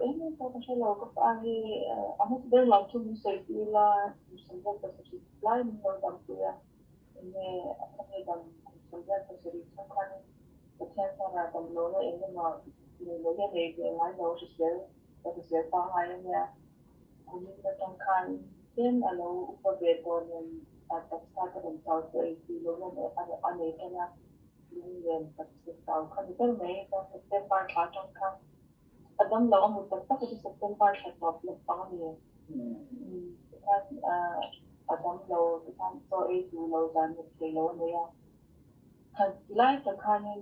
Ini kalau saya lakukan pagi, aku sudah langsung saya pilih sunset tersebut lain dalam dia ini dalam sunset tersebut kan Pathian sana dalam lola ini mah lola ini dia lain lola sesuai pahayanya kuning tentang kan kalau upbeton yang atas kata dan tahu itu lola ada aneh kan ini yang tersebut tahu kan itu mereka setiap macam kan Adam Lâwm tak kasi September sa top ng pangani. Kan Adam Lâwm kan so itu Lâwm dan Lâwm ya. Kan life kanin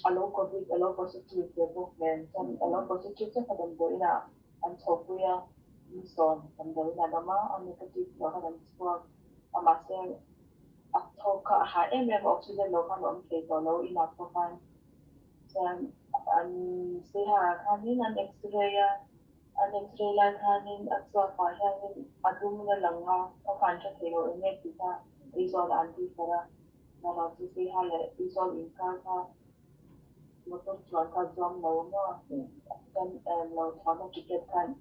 alo COVID alo positive development kan alo positive sa kadang ina ang sokuya Mizo kadang ina nama ang negative lo kadang sport amase atau ka HMM oxygen lo kan lo kaito lo ina ko kan an Siaha kanin an X-ray lang kanin at sa pahiyan adum na lang ha kapansa kilo ine kita isol anti para na si Siaha le isol inka ka motor chuan ka jom lo mo kan lo thama ticket kan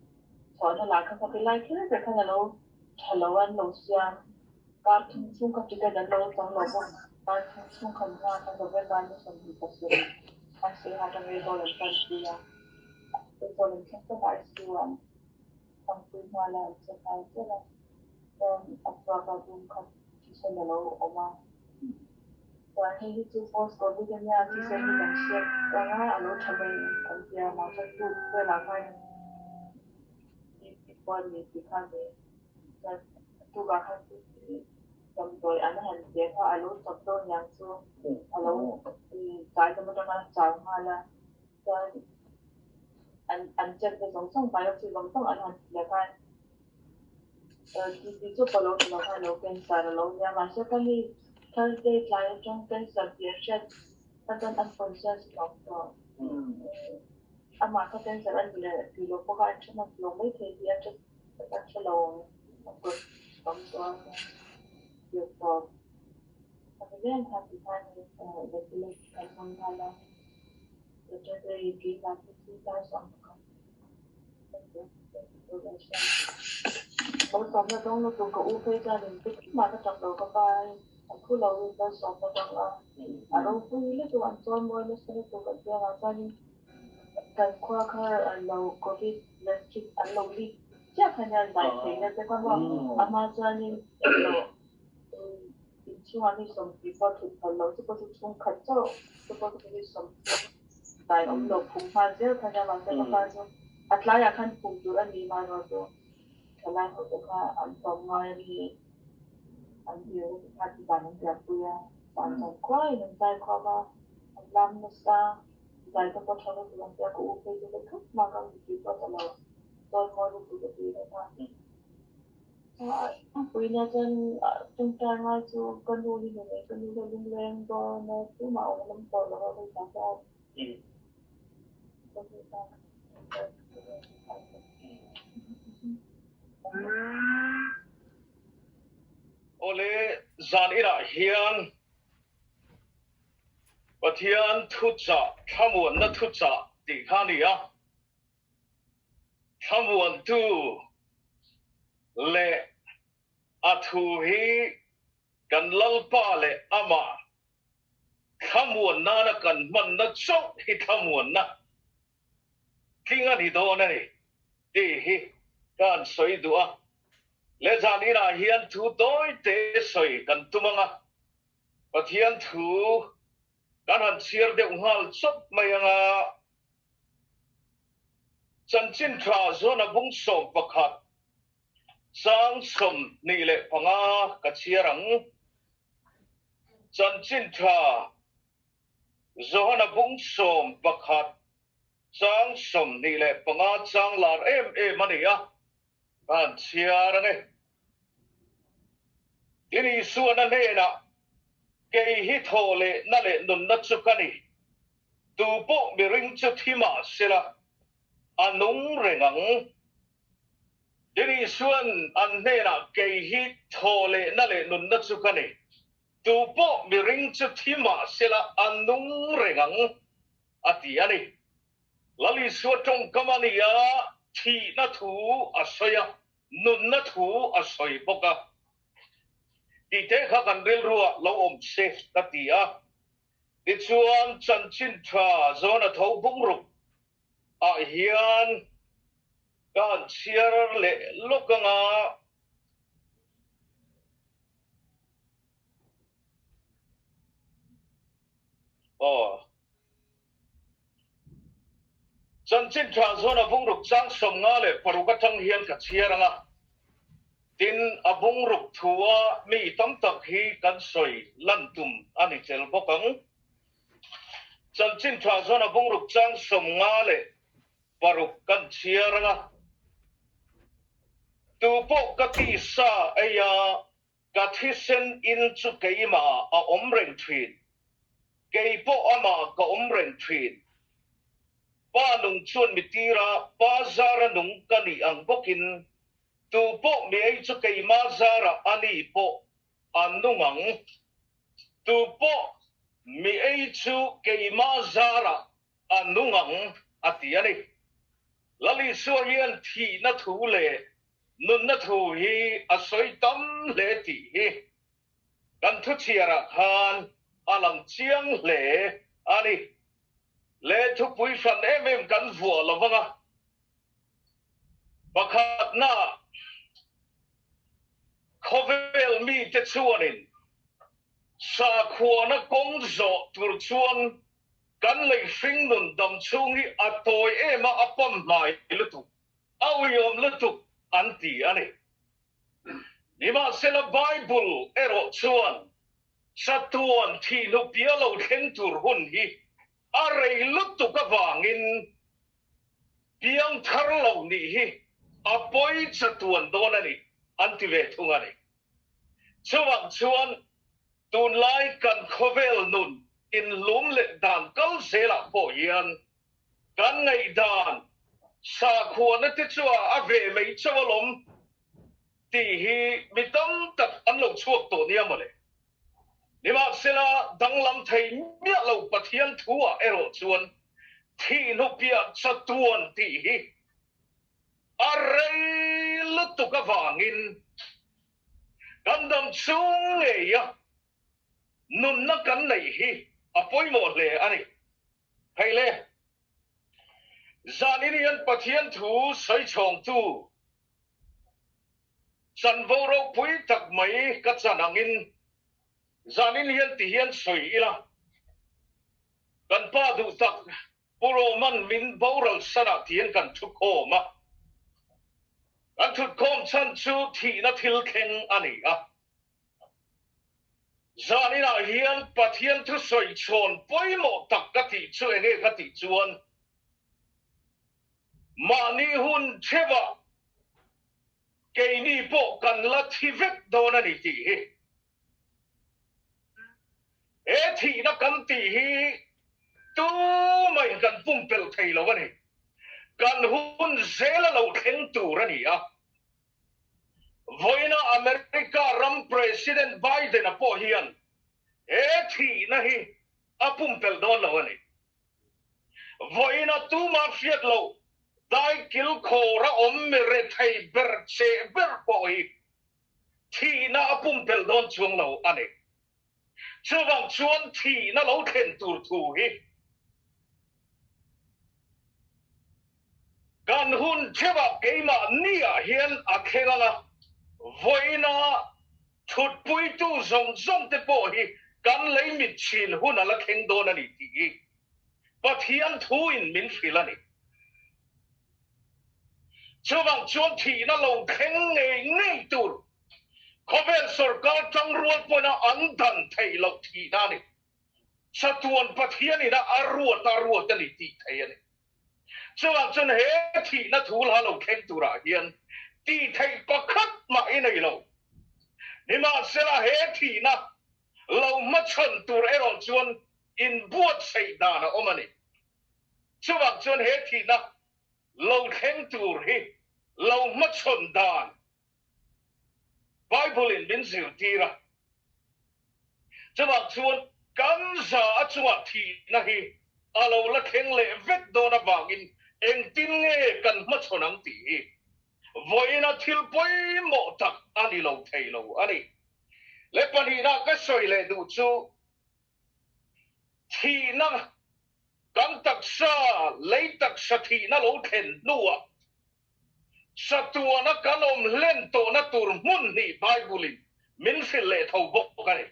chuan la ka pilai kire be kan lo thaloan lo sia ka chung ka ticket dan lo tong lo ko ka chung kan ha ka be ban ni som ni pasir Masih ada Mizo dan Krista Isuaah sampai Isuaah sampai malam sampai jalan dan apa pun kan kisah lalu oma dan ini tu pos COVID ni kisah ni kan siap karena lalu cabai kan dia masuk tu berlakai di pon ni kan dan tu bahkan tu Contoh anak yang dia kan lalu contoh yang tu lalu cái cho nó chào hoa là cho anh chân cái giống sông phải không giống sông anh là cái thì chút bao lâu thì nó hay lâu cái sao lâu nha mà sẽ cái đây lại trong cái sản phẩm sẽ anh phân sẽ học rồi anh mà cái sản anh thì lâu có anh cho nó lâu mấy thì anh cho lâu một cái tổng số việc rồi Kemudian Pathian regulasi menghalang dari kita sama Một số trong lúc có u phê gia đình tích mà các trọng đầu các bài khu lâu ta sống ở trong đâu vui lấy tụi anh cho mua nó sẽ tụi anh chơi vào gia đình cần qua khai lâu covid là chỉ anh lâu đi chắc hanya đại thế nên cái quan trọng mà gia đình chuan ni som ti pa thu thalo chu pa chung khat cho chu pa ni som dai om lo phung pha je thanya ma se pa jo atla ya khan phung tu an ni ma ro to thala ho to kha an tom ngai ni an dio kha ti ban an ya pu ya ban jong kwai nan dai kha ba an lam na sa dai to pa thalo tu an ya ko u pe je kha ma ka ti pa to lo to mo ru tu ti na Punya kan tentang aja kan dulu ni kan dulu leng do na tu mau nam to lo ko ta ta ole zan ira hian Pathian thucha thamun na thucha ti khania thamun tu le athu hi kan lalpa le ama thamun na na kan man na chok hi thamun na kinga ni do na ni ti hi kan soi dua le jani ra hian thu doi te soi kan tumanga Pathian thu kan han chiar de unghal chop mayanga chanchin thra zona bung som pakhat sang som ni le panga kachiarang chanchin tha zohana bung som pakhat sang som ni le panga chang lar mania kan chiarang e ini suana ne na ke hi thole na le nun na chukani tu po mi ring chu thima sela anung rengang diri suan an hena ke hi thole na le nun na chu kani tu po mi ring chu thima sela anung rengang ati ani lali suatong kamania thi na thu asoya nun na thu asoi boka ti te kha kan ril ruwa lâwm se tatia ti chuan chan chin tha zona tho bung ruk a hian kan chiar le lokanga chan chin tha zona bung ruk chang som nga le paruka thang hian ka chiaranga tin abung ruk thuah mi tam tak hi kan soi lan tum ani chel bokang chan chin tha zona bung ruk chang som nga le paruk kan chiaranga tu po ka ti sa aya ka thisen in chu keima a omreng thwin kei po ama ka omreng thwin pa nung chuan mitira pa zara nung kani ang bokin tu po mi ei chu keima zara ani po anungang tu po mi ei chu keima zara anungang ati ani lali so hian thi na thu le nun na thu hi asoi tam le ti hi kan thu chiara khan alang chiang le ani le thu pui fan em kan vua lawanga pakhat na khovel mi te chuanin sa khuana kong zo tur chuan kan lei fing nun dam chungi atoi ema apam mai lutu awiom lutu anti ani nima sela bible ero chuan satuan thi no pialo khen tur hun hi arei lutu ka wangin piang tharlo ni hi apoi satuan donani anti ve thungani chuwang chuan tun lai kan khovel nun in lum le dan kal sela po yan kan ngai dan sa khuana ti chuwa ave mei chawalom ti hi mitam tak an lo chuak to ni amale nima sela danglam thei mia lo pathian thuah ero chuan thi no pia chatuan ti hi arei lutu ka wangin kandam chung ya nun na kan nei hi apoi mo le ani heile zaninian pathian thu sai chong tu san vo ro pui tak mai ka chanangin zaninian ti hian soi ila kan pa du tak puro man min boral sana tien kan thu ko ma kan thu kom chan chu thi na thil kheng ani a zanina hian pathian thu soi chon poi mo tak ka ti chu enge ka ti chuan mani hun theva keini po kan la thivek dona ni ti hi e thi na kan ti hi tu mai kan pum pel thei lo ani kan hun zela lo kheng tu ra ni a voina america ram president biden a po hian e thi na hi apum pel don lo ani voina tu ma fiat lo dai kil khora om me re thai ber che ber po hi thi na apum pel don chuang lo ani chuwang chuan thi na lo khen tur thu hi kan hun theva keima nia hian a khelanga voina thut pui tu zong zong te po hi kan lei mit chin hun ala kheng don ani ti pathian thu in min filani chuwang chuan thi na lo kheng ngei tur khovel sarkar tang ruat pona an dan thei lo thi na ni satuan pathian ina arua ta ni ti thei ani chuwang chun he thi na thul ha lo kheng tura hian ti thei pakhat ma inei lo nima sela he thi na lo ma chan tur eron chuan in buat sei dana omani chu wang chuan he thi na lo theng tur hi lo ma chon dan Bible in min ziu tira chu wang chuan kan za chuwa thi na hi alo la theng le vet do na wangin eng tin nge kan ma chon ang ti voina thil poi mo tak ani lo thei lo ani le pani na ka soi le du chu thi na kan tak sa lấy tak sa thi na lo then nuwa sa tua na kanom len to na tur mun ni Bible min fil le thau bok ka ni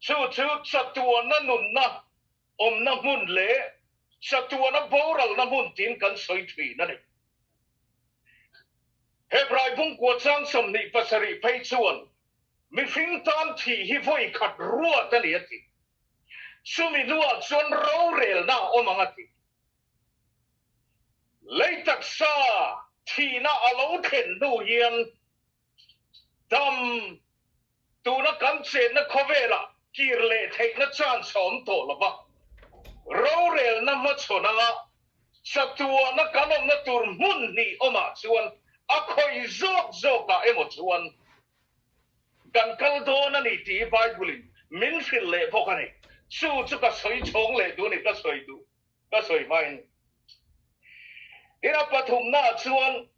chu sa tua na nun na om na mun le sa tua na boral na mun tin kan soi thwi na ni Hebrai bung kwa chang som ni pasari pai chuan mi fing tan thi hi voi khat ruwa ta ni ati sumi nuwa chuan rawh na omanga ti leitak sa thi na alo then nu hian dam tu na kan chen na khovela kir le thei na chan som to la ba rawh na ma chona sa tua na kanom na tur mun ni oma chuan a khoi zok ka emo chuan kan kal do na ni ti Bible min fil le bokani chu ka soi chong le du ni ka soi mai ina pathum na chuan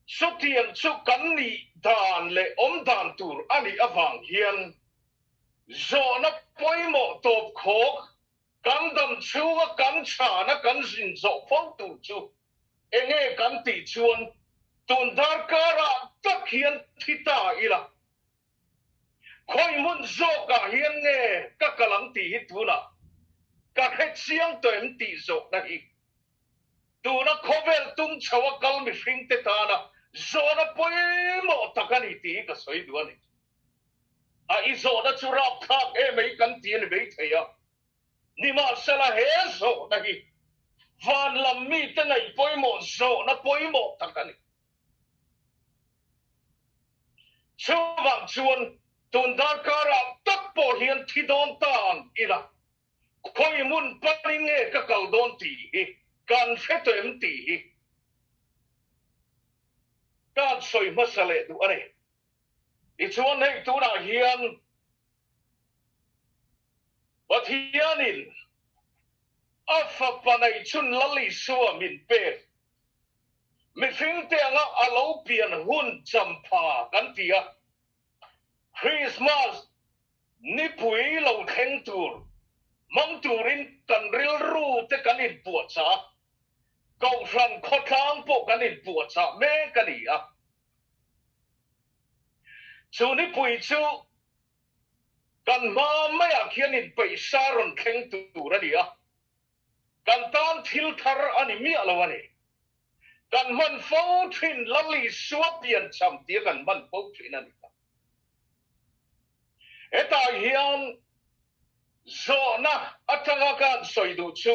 sutian chu kan ni dan le om dan tur ani awang hian zo na poimo top khok kan dam chu kan cha na kan zin zo phong tu chu enge kan ti chuan tun dar kara tak hian thita ila khoi mun zo ka hian nge ka kalang ti hi tu na ka khet siang to em ti zo na hi tu na khovel tum chawa kal mi fing te ta na zo na poi mo takani ti ka soi du ani a i zo na chu rap thak e mei kan ti ni bei theya ni ma sala he zo na hi van lam mi te ngai poi mo zo na poi mo takani chu wang chuan tun dar kara tak po hian thi don tan ila khoi mun pani nge ka kal don ti hi kan feto em ti hi kan soi masale du ani i chuan hei tu na hian Pathianin afa panai chun lali suwa min pe mi fing te anga alo pian hun champa kan tia Christmas ni pui lo theng tur mang turin kan ril ru te kan in puat sa kau fran khotang po kan in puat sa me kan ia chu ni pui chu kan ma mai a khian in paisa ron theng tur ania kan tan thil thar ani mi alawani kan man fo thin lali suapian cham tia kan man fo thin ani eta hian zo na atanga kan soi du chu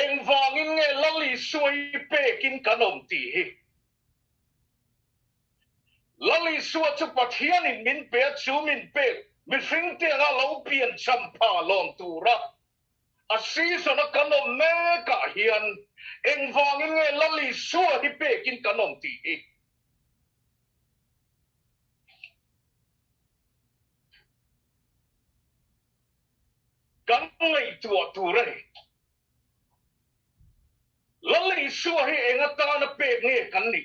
eng wangin nge lali suai pe kin kanom ti hi lali suwa chu Pathianin min pe chu min pe mi fing te nga lo pian champa lom tura a season a kanom me ka hian eng wangin nge lali suwa hi pe kin kanom ti hi kan ngai tua tura lali suwa hi enga ta na pe nge kan ni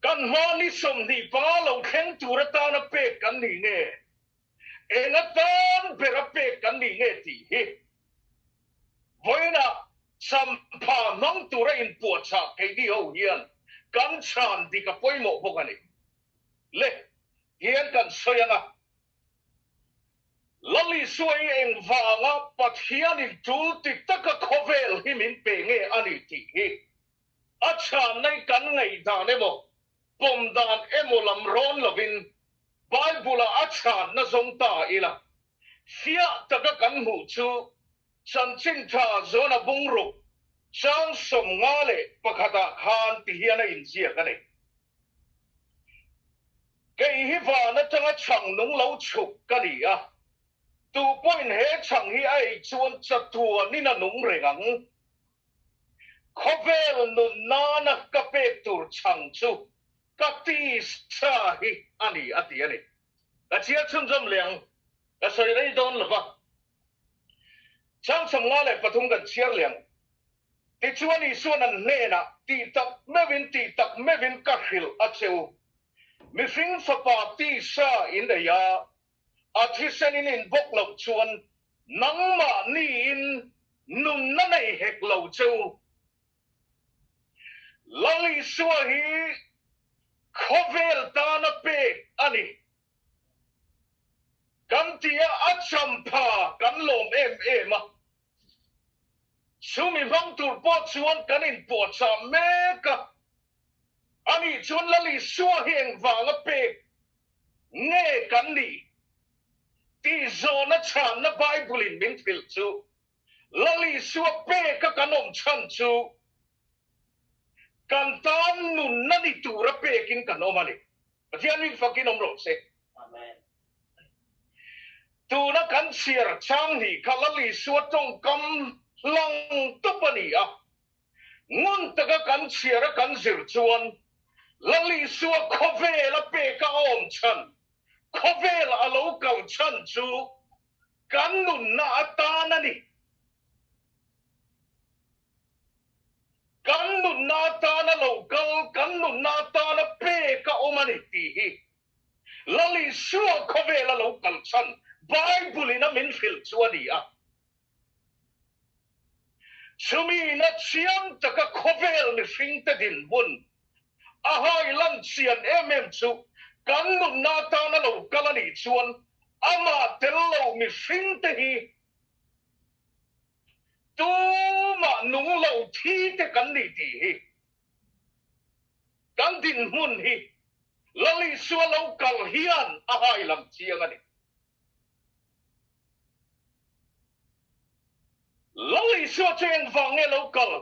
kan ma ni som ni pa lo khen tura ta na pe kan ni nge enga tan pera pe kan ni nge ti hi voina champa mang tura in puat sa ke di ho hian kan chan di ka poimo bokani le hian kan soyanga lali suai eng wanga Pathianin tul ti taka khovel himin pe nge ani ti hi acha nei kan ngai da ne mo pom dan emo lam ron lovin Bible acha na zong ta ila sia taka kan mu chu chan ching tha zona bungru chang som ngale pakhata khan ti hian in zia ka nei ke hi va na tanga chang nung lo chuk ka ni a tu point he chang hi ai chuan cha thua ni na nung rengang khovel nun na na ka pe tur chang chu ka ti sa hi ani ati ani a chia chum jom liang a soi dei don lova chang sam nga le pathum kan chiar liang ti chuan i suan an ne na ti tak mevin ka hril a cheu mi fing fa pa ti sa in da ya a thi sen in bok lo chuan nangmahni in nun na nei hek lo cheu lali suah hi khovel ta na pe ani kan tia acham pha kan lom em a sumi vang tur po chuan kan in po cha me ka ani chuan lali suah hi eng wang a pe nge kan ni ti zo na chan na bible in min phil chu lali suah pe ka kanom chan chu kan tan nun na ni tura pe kin kanom ani Pathian min fakin om ro se amen tu na kan siar chang hi khalali suah tong kam lang tupani a ngun taka kan siar kan zir chuan lali suah khovel a pe ka om chan khovel a lo kal chan chu kan nun na atan ani kan nun na atan a lo kal kan nun na atan a pe ka om ani ti hi lali suah khovel a lo kal chan bible in a min fil chuani a chumi na chiam taka khovel ni fing ta din bun a hai lan chian chu kan nun na atan a lo kal ani chuan ama tel lo mi fing ta hi tu ma nung lo thi te kan ni ti hi kan din mun hi lali suah lo kal hian a hai lam chiang ani lali suah cheng wang nge lo kal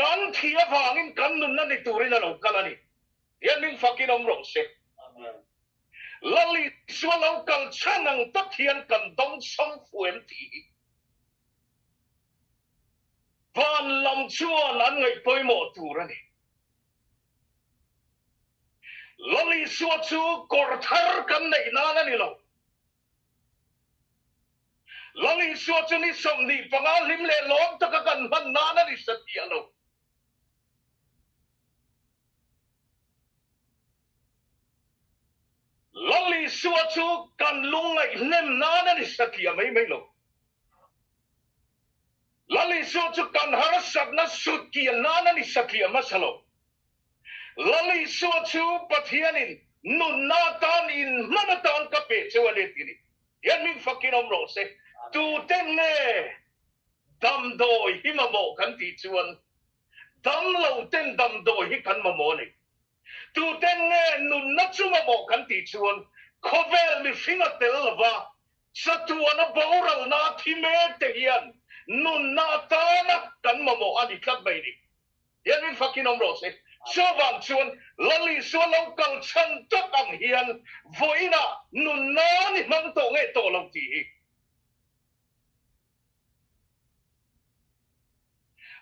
kan thia wangin kan nun na ni turin a lo kal ani yan min fakin om ro se amen lali suah lo kal chanang Pathian kan dong som fuem ti van lam chuan an ngai poi mo tur ani lali suah chu kor thar kan nei na ni lo lali suah chu ni som ni panga lim le lom ta ka kan man na ni satia lo lali suah chu kan lungai nem na ni satia mai lo lali suah chu kan har sat na sut ki na ni satia masalo lali suah chu Pathian in nun na tan in manatan ka pe chewale tini yan min fakin om ro se tu ten ne dam doi hi ma mo kan ti chuan dam lo ten dam doi hi kan ma mo ni tu ten ne nun na chu ma mo kan ti chuan khovel mi finga tel wa satuana boral na thi me te hian nun na ta na kan ma mo ani khat bai ni yan min fakin om ro se so van chuan lali suah lo kal chan tak ang hian voina nun na ni mang to nge to lo ti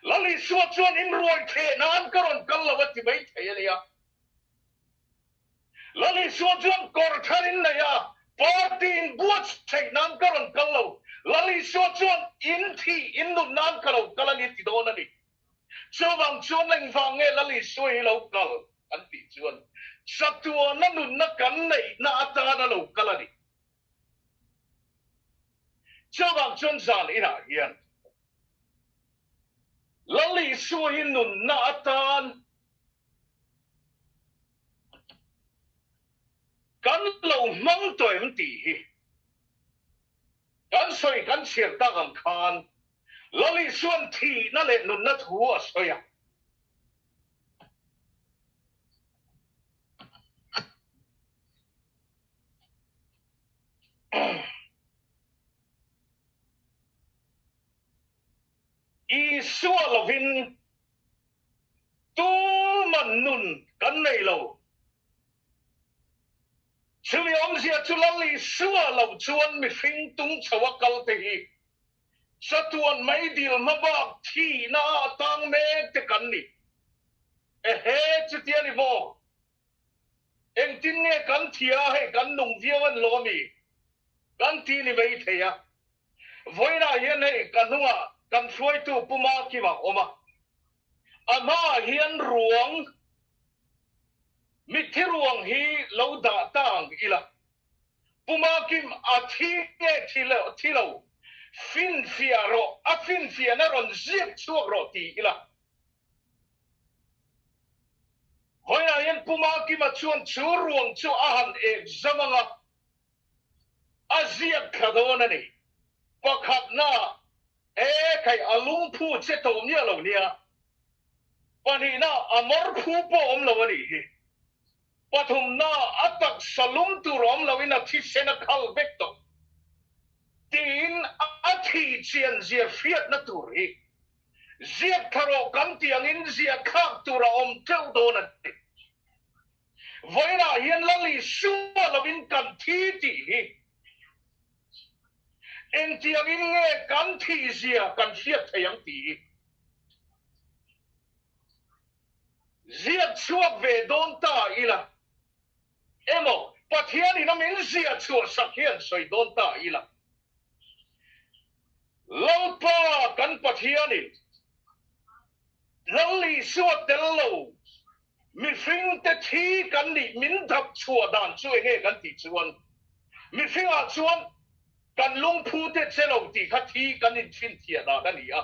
lali suah chuan in ruai the nan karon kal lo ti bai the ya lali suah chuan kor tharin na ya partin buat thei nan karon kal lo lali suah chuan in thi in nun nan kalo kalani ti don ani so wang chuan leng wang nge lali suah hi lo kal an ti chuan satua na nun na kan nei na ata na lo kal ani so wang chuan zan ina hian lali suah hi nun na atan kan lo mang toim ti hi kan soi kan siar ta kan khan lali suan thi na le nun na thu a soya i suah lovin tu man nun kan nei lo chú mi ông zia chú lali sua lâu chuan mi phinh tung chawa kal te hi sa tuan mai dil ma bak thi na tang me te kan ni e he chu tia ni mo eng tin nge kan thia he kan nung viaw an lo mi kan ti ni mai theya voina hian he kan hunga kan hruai tu puma ki ma oma ama hian ruang mi thi ruang hi lo da tang ila puma kim a thi nge thi lo fin fia ro a fin fia na ron ziek chuak ro ti ila hoina hian puma kim a chuan chu ruang chu a han e zamanga a ziek khadona ni pakhat na e kai alung phu che tom nia lo nia pani na amor phu po om lo ni hi pathum na atak salum tu rom lo ina thi sena khal bek to tin a thi chian zia fiat na tur hi zia tharo kam tiang in zia khak tu ra om teu do na voina hian lali sua lovin kan thi ti hi en tiang in nge kan thi zia kan fiat thayang ti zia chuak ve don ta ila emo Pathian ina min zia chuak sakhian soi don ta ila Lâwpa kan Pathian in lali sua tello mi fing te thi kan ni min thap chua dan chu nge kan ti chuan mi fing a chuan kan lung phu te chelo ti kha thi kan in fin thia da kan ni a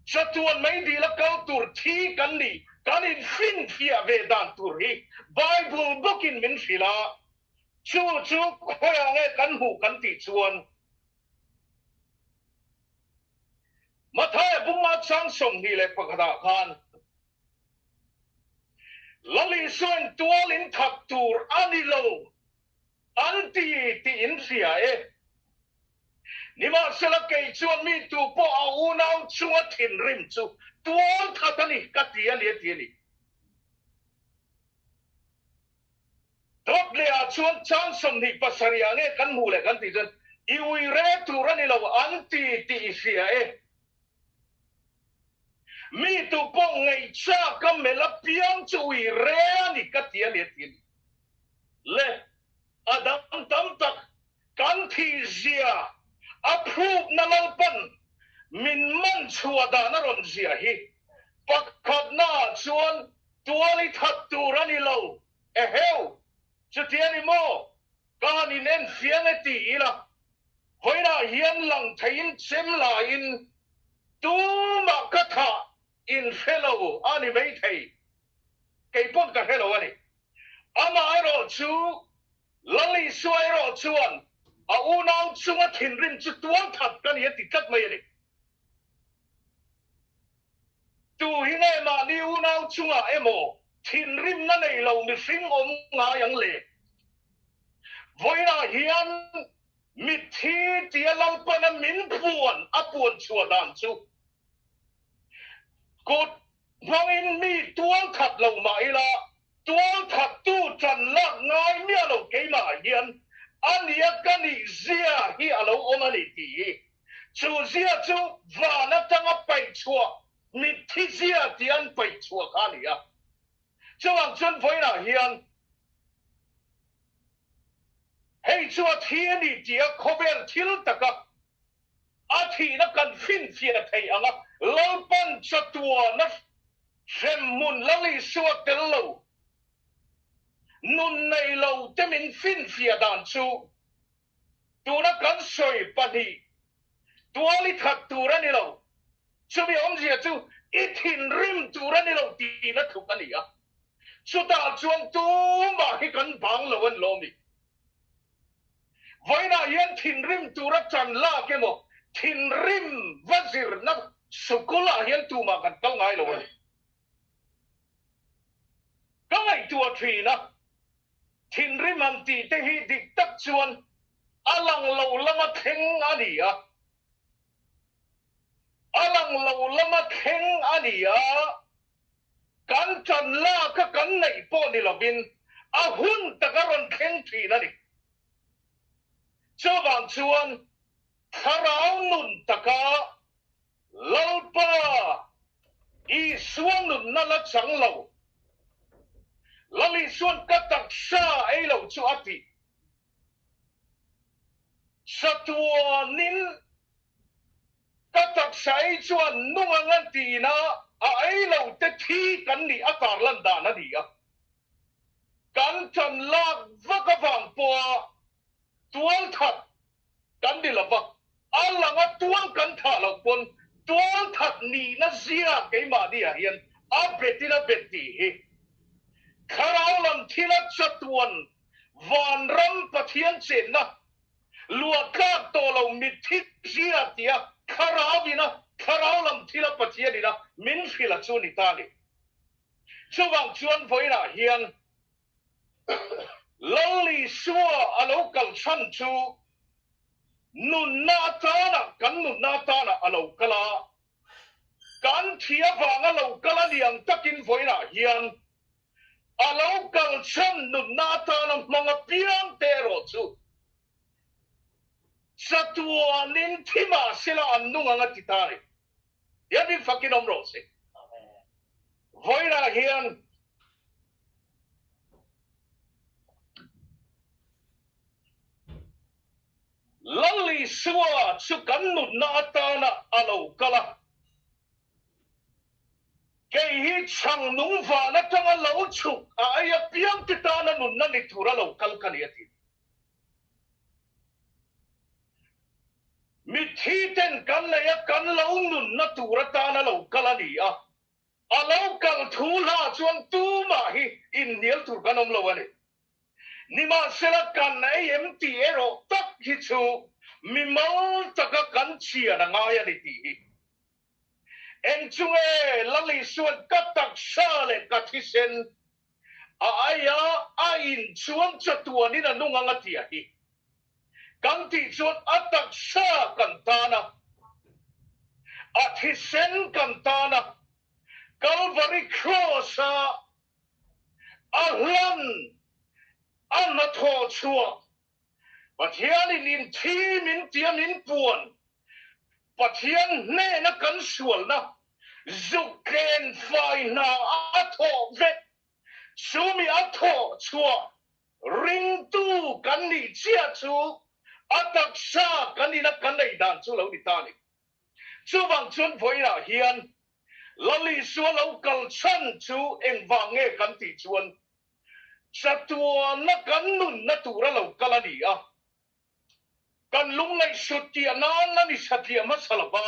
chatuan mai di la kal tur thi kan ni kan in fin thia ve dan tur hi Bible book in min fila chu khoya nge kan hu kan ti chuan mathai bunga chang som hi le pakada khan lali soin tual in thak tur anilo anti ti in sia e nima sela kei chuan mi tu po a unau chunga thin rim chu tual thatani katia le tiani drop le a chuan chang som ni pasaria nge kan mu le kan ti jan iwi re turani lo anti ti sia e mi tu po ngai cha kam me la piang chui re ni katia le tin le adam tam tak kan thi zia approve na lalpan min man chua da na ron zia hi pakhat na chuan tuali that turani lo e heu chutiani mo kan in en fianeti ila hoina hian lang thain chem la in tu ma katha in fellow ani mai thei kei pon ka hello ani ama ro chu lali suai ro chuan a unau chunga thin rim chu tuang that kan ye tikat mai ani tu hi nge ma ni unau chunga emo thin rim na nei lo mi fing om nga yang le voina hian mi thi tia lalpa na min puan apuan chua dan chu cột mangin mi tuang thật lâu mãi là tuang thật tu trần lạc ngay mía lâu cái mà hiền anh ya cái này zia hi alo ôm anh đi chú zia chú và nó tăng áp bảy chua mi thi zia thì anh bảy chua cái này à chú anh chân với là hiền hey chua thiên đi chia cover thiếu tất cả a thi nó cần phiên phiền thầy anh á Lâwpan chatua na hmun lali suat tello nun nei lo temin fin fia dan chu tu na kan soi pani tuali that turani lo chu bi om zia chu ithin rim turani lo ti na thu kan ya chu ta chuang tu ma hi kan bang lo an lo mi voina yan thin rim tura chan la ke mo thin rim wazir na sukula hian tu ma kan kal ngai lo ni kai tu thri na thin rim am ti te hi dik tak chuan alang lo lama theng ani a alang lo lama theng ani a kan chan la ka kan nei po ni lovin a hun takaron khen thi na ni cho bang chuan kharau nun taka lalpa i suan nun na la chang lo lali suan katak sa ai lo chu ati satua nin katak sai chuan nungangan ti na a ai lo te thi kan ni atar lan da na ni a kan chan lak vakawang po tuang that kan di lava alanga tuang kan tha lo pon tuang that ni na zia ke ma dia hian a betina beti hi kharau lam thila chatuan van ram pathian chen na lua ka to lo mit thi zia tia kharau bina kharau lam thila pathian ina min phila chu ni ta ni chuwang chuan voina hian lali suwa alo kal chan chu nun na ta na kan nun na ta na alo kala kan thia wang alo kala liang takin voina hian alo kal chan nun na ta na mga piang tero chu satua nin thima sila annunga nga titari yani fakin omrose voina hian lali suwa chu kan nun na ta na alo kala kay hi chang nung va na tanga lo chu ay piang kita na nun na ni thura lo kal kaniyati mi thiten kan la ya kan lo nun na tura ta na lo kala ni a alo kal thula chuan tu ma hi in nial tur kanom lo ani nima sela kan ai empty ero tak hi chu mi mal taka kan chia na ngaya ni ti hi en chunge lali suan katak sale kathisen a aya a in chuan chatua ni na nunga ngatia hi kan ti chuan atak sa kantana athisen kantana Calvary cross ahlan anna tho chua Pathian in thi min tia min puan Pathian ne na kan sual na zuken fai na atho vet sumi atho chua ring tu kan ni chia chu atak sa kan ni na kan nei dan chu lo ni ta ni chu bang chun voina hian lali sual lo kal chan chu eng wange kan ti chuan satua na kan nun na tura lo kala ni a kan lung ngai sutia na ni satia masalaba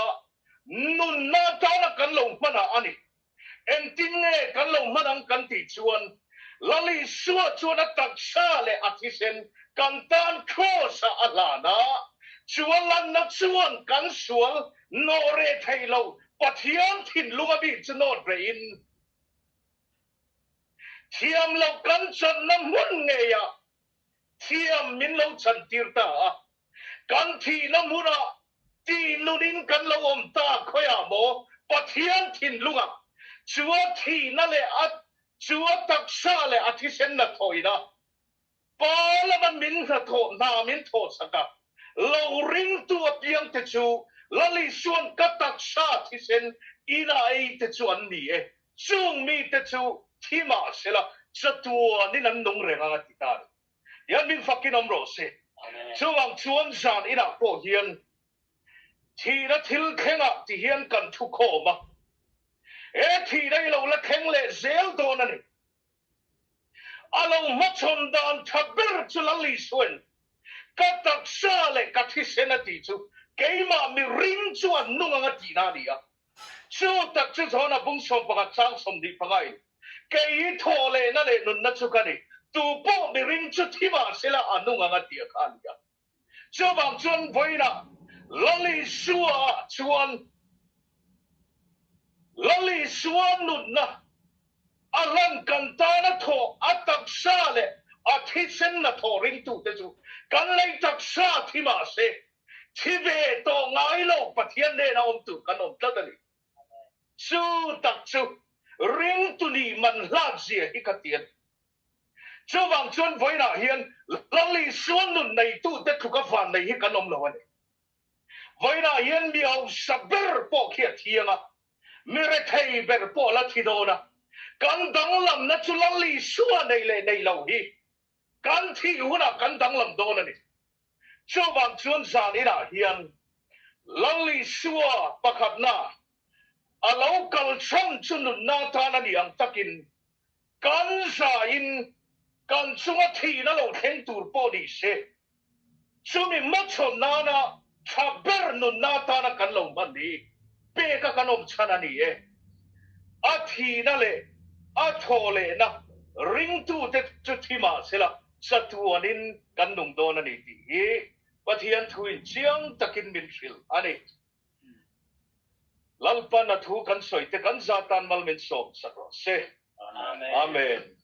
nun na ta na kan lo mana ani en tin nge kan lo manang kan ti chuan lali suwa chuan atak sa le athisen kan tan cross alana chuan lan na chuan kan sual no re thailo Pathian thin lunga bi chnot rein thiam lo kan chan na mun nge ya thiam min lo chan tirta kan thi na muna ti nunin kan lo om ta khoya mo Pathian thin lunga chua thi na le at chua tak sa le athisen na thoina pala man min na tho na min tho saka lo ring tu apiang te chu lali suan katak sa thisen ina ai te chu an ni e chung mi te chu thima sela chatua ni nan nong re nga ti ta yan min fakin omro se chuang chuan zan ina po hian thi na thil khenga ti hian kan thu kho ma e thi dai lo la kheng le zel do na ni alo machon dan thaber chu lali suan katak sa le kathisen ati chu keima mi ring chuan nunga nga ti na ni a chu tak chu thona bung som pa chang som di pangai kei tho le na le nun na chu ka ni tu po mi ring chu thima sela anunga nga ti ka ni a chu bang chuan voina lali suwa chuan lali suan nun na alan kan ta na tho atak sa le athisen na tho ring tu te chu kan lei tak sa thima se thive to ngai lo Pathian ne na om tu kan om ta ni chu tak chu ring tu ni man la zia hi ka tian cho vang chuan voi na hiền lali suan nun nei tu te thu ka van nei hi kan om lo ani voi na hiền miao saber po khia thianga mere thei ber po la thidona kan dang lam na chu lali suan nei le nei lo hi kan thi huna kan dang lam don ani cho vang chuan za ni na hiền lali suwa pakhat na alo kal cham chun na ta na ni ang takin kan za in kan chunga thi na lo theng tur po ni se chumi macho na na thaber nu na ta na kan lo man ni pe ka kanom chana ni e a thi na le a tho le na ring tu te chu thi ma se la satuanin kan nung do na ni ti e Pathian thuin chiang takin min hril ani lalpa na thu kan soi te kan zatan mal min som sa se amen